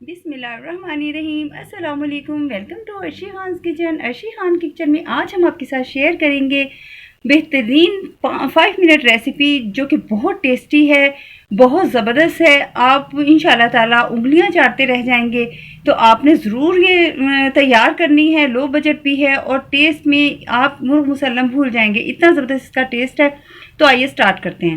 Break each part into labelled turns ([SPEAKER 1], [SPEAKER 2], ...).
[SPEAKER 1] बिस्मिल्लाहिर्रहमानिर्रहीम। अस्सलाम वालेकुम। Welcome to Arshi Khan's kitchen. Arshi Khan kitchen में आज हम आपके साथ शेयर करेंगे बेहतरीन 5 मिनट रेसिपी जो कि बहुत टेस्टी है, बहुत ज़बरदस्त है। आप इंशाल्लाह ताला उंगलियां चाटते रह जाएंगे। तो आपने ज़रूर ये तैयार करनी है। लो बजट भी है और टेस्ट में आप मुर्ग मुसल्लम भूल जाएंगे, इतना ज़बरदस्त इसका टेस्ट है। तो आइए स्टार्ट करते हैं।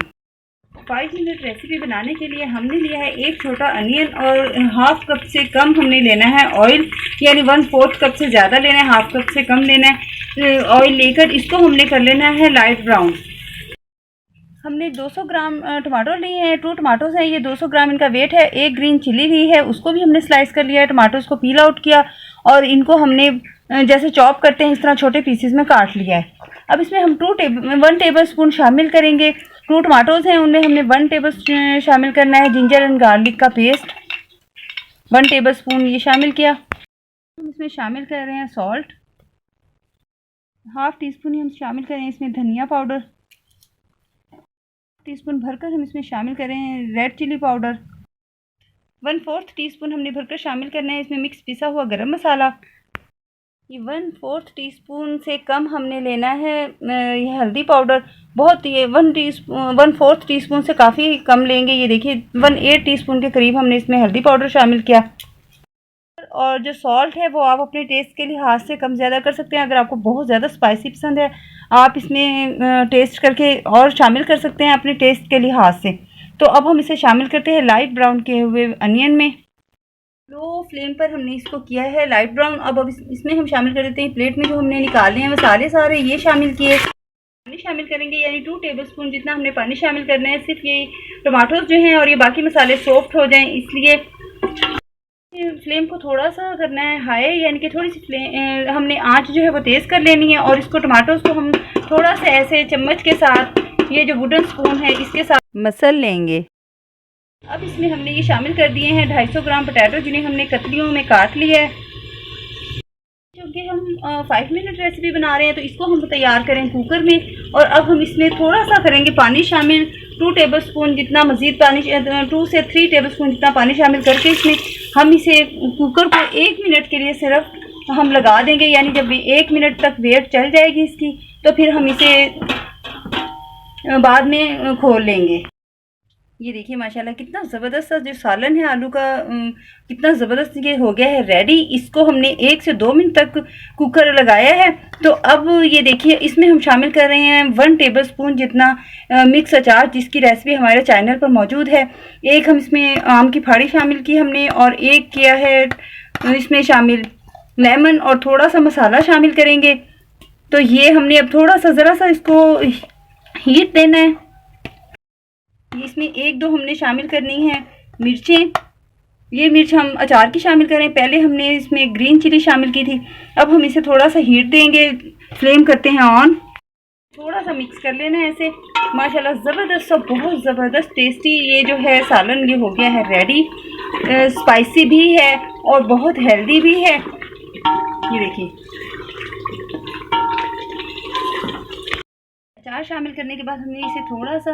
[SPEAKER 1] 5 मिनट रेसिपी बनाने के लिए हमने लिया है एक छोटा अनियन और हाफ कप से कम हमने लेना है ऑयल, यानी 1/4 कप से ज़्यादा लेना है, हाफ कप से कम लेना है ऑयल लेकर इसको हमने कर लेना है लाइट ब्राउन। हमने 200 ग्राम टमाटो लिए हैं, 2 टमाटोज हैं, ये 200 ग्राम इनका वेट है। एक ग्रीन चिली ली है, उसको भी हमने स्लाइस कर लिया है। टमाटोज को पील आउट किया और इनको हमने जैसे चॉप करते हैं इस तरह छोटे पीसेस में काट लिया है। अब इसमें हम 1 टेबल स्पून शामिल करेंगे। 2 टमाटोज हैं, उनमें हमने 1 टेबल शामिल करना है जिंजर एंड गार्लिक का पेस्ट, 1 टेबल स्पून ये शामिल किया। हम इसमें शामिल कर रहे हैं सॉल्ट, हाफ टी स्पून ही हम शामिल करें इसमें धनिया पाउडर, टीस्पून भरकर हम इसमें शामिल करें रेड चिली पाउडर, 1/4 टीस्पून हमने भरकर शामिल करना है इसमें मिक्स पिसा हुआ गरम मसाला। ये 1/4 टीस्पून से कम हमने लेना है ये हल्दी पाउडर, बहुत ये 1/4 टीस्पून से काफ़ी कम लेंगे। ये देखिए 1/8 टीस्पून के करीब हमने इसमें हल्दी पाउडर शामिल किया। और जो सॉल्ट है वो आप अपने टेस्ट के लिहाज से कम ज़्यादा कर सकते हैं। अगर आपको बहुत ज़्यादा स्पाइसी पसंद है आप इसमें टेस्ट करके और शामिल कर सकते हैं अपने टेस्ट के लिहाज से। तो अब हम इसे शामिल करते हैं लाइट ब्राउन किए हुए अनियन में। लो फ्लेम पर हमने इसको किया है लाइट ब्राउन। अब इसमें हम शामिल कर देते हैं प्लेट में जो हमने निकाले हैं मसाले सारे ये शामिल किए। पानी शामिल करेंगे यानी 2 टेबल स्पून जितना हमने पानी शामिल करना है। सिर्फ ये टमाटोज जो हैं और ये बाकी मसाले सॉफ्ट हो जाएं इसलिए फ्लेम को थोड़ा सा करना है हाई, यानी कि थोड़ी सी हमने आंच जो है वो तेज़ कर लेनी है। और इसको टमाटोज को हम थोड़ा सा ऐसे चम्मच के साथ, ये जो वुडन स्पून है इसके साथ मसल लेंगे। अब इसमें हमने ये शामिल कर दिए हैं 250 ग्राम पोटैटो जिन्हें हमने कतलियों में काट लिया है। क्योंकि हम 5 मिनट रेसिपी बना रहे हैं तो इसको हम तैयार करें कुकर में। और अब हम इसमें थोड़ा सा करेंगे पानी शामिल, 2 टेबल स्पून जितना मज़ीद पानी, 2 से 3 टेबल स्पून जितना पानी शामिल करके इसमें हम इसे कुकर को 1 मिनट के लिए सिर्फ हम लगा देंगे। यानी जब 1 मिनट तक वेट चल जाएगी इसकी तो फिर हम इसे बाद में खोल लेंगे। ये देखिए माशाल्लाह कितना ज़बरदस्त जो सालन है आलू का, कितना ज़बरदस्त ये हो गया है रेडी। इसको हमने 1 से 2 मिनट तक कुकर लगाया है। तो अब ये देखिए इसमें हम शामिल कर रहे हैं 1 टेबल स्पून जितना मिक्स अचार जिसकी रेसिपी हमारे चैनल पर मौजूद है। एक हम इसमें आम की फाड़ी शामिल की हमने और एक किया है इसमें शामिल लेमन और थोड़ा सा मसाला शामिल करेंगे। तो ये हमने अब थोड़ा सा ज़रा सा इसको हीट देना है। इसमें 1-2 हमने शामिल करनी है मिर्चें। ये मिर्च हम अचार की शामिल करें, पहले हमने इसमें ग्रीन चिली शामिल की थी। अब हम इसे थोड़ा सा हीट देंगे, फ्लेम करते हैं ऑन, थोड़ा सा मिक्स कर लेना है ऐसे। माशाल्लाह ज़बरदस्त और बहुत ज़बरदस्त टेस्टी ये जो है सालन ये हो गया है रेडी। स्पाइसी भी है और बहुत हेल्दी भी है। ये देखिए अचार शामिल करने के बाद हमने इसे थोड़ा सा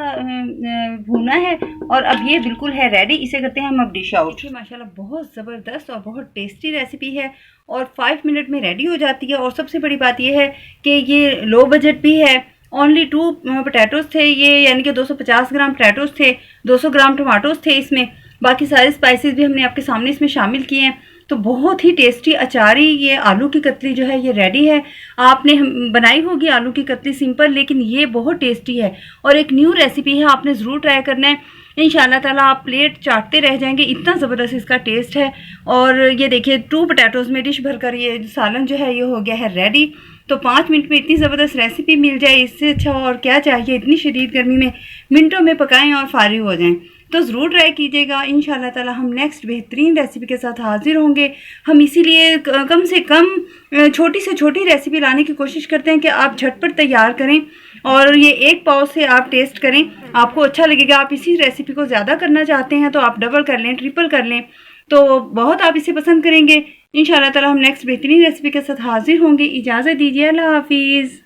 [SPEAKER 1] भूना है और अब ये बिल्कुल है रेडी। इसे करते हैं हम अब डिश आउट। माशाल्लाह बहुत ज़बरदस्त और बहुत टेस्टी रेसिपी है और 5 मिनट में रेडी हो जाती है। और सबसे बड़ी बात ये है कि ये लो बजट भी है। ओनली 2 पोटैटोज़ थे ये, यानी कि 250 ग्राम पोटैटोज़ थे, 200 ग्राम टमाटोज़ थे इसमें। बाकी सारे स्पाइसेस भी हमने आपके सामने इसमें शामिल किए हैं। तो बहुत ही टेस्टी अचारी ये आलू की कतली जो है ये रेडी है। आपने बनाई होगी आलू की कतली सिंपल, लेकिन ये बहुत टेस्टी है और एक न्यू रेसिपी है, आपने ज़रूर ट्राई करना है। इंशाल्लाह ताला आप प्लेट चाटते रह जाएंगे, इतना ज़बरदस्त इसका टेस्ट है। और ये देखिए 2 पोटैटोज़ में डिश भरकर ये सालन जो है ये हो गया है रेडी। तो 5 मिनट में इतनी ज़बरदस्त रेसिपी मिल जाए, इससे अच्छा और क्या चाहिए। इतनी शदीद गर्मी में मिनटों में पकाएं और फारिग हो जाएं। तो ज़रूर ट्राई कीजिएगा। इंशाल्लाह ताला हम नेक्स्ट बेहतरीन रेसिपी के साथ हाजिर होंगे। हम इसीलिए कम से कम छोटी से छोटी रेसिपी लाने की कोशिश करते हैं कि आप झटपट तैयार करें और ये एक पाव से आप टेस्ट करें, आपको अच्छा लगेगा। आप इसी रेसिपी को ज़्यादा करना चाहते हैं तो आप डबल कर लें, ट्रिपल कर लें, तो बहुत आप इसे पसंद करेंगे। इंशाल्लाह ताला हम नेक्स्ट बेहतरीन रेसिपी के साथ हाजिर होंगे। इजाज़त दीजिए, अल्लाह हाफिज़।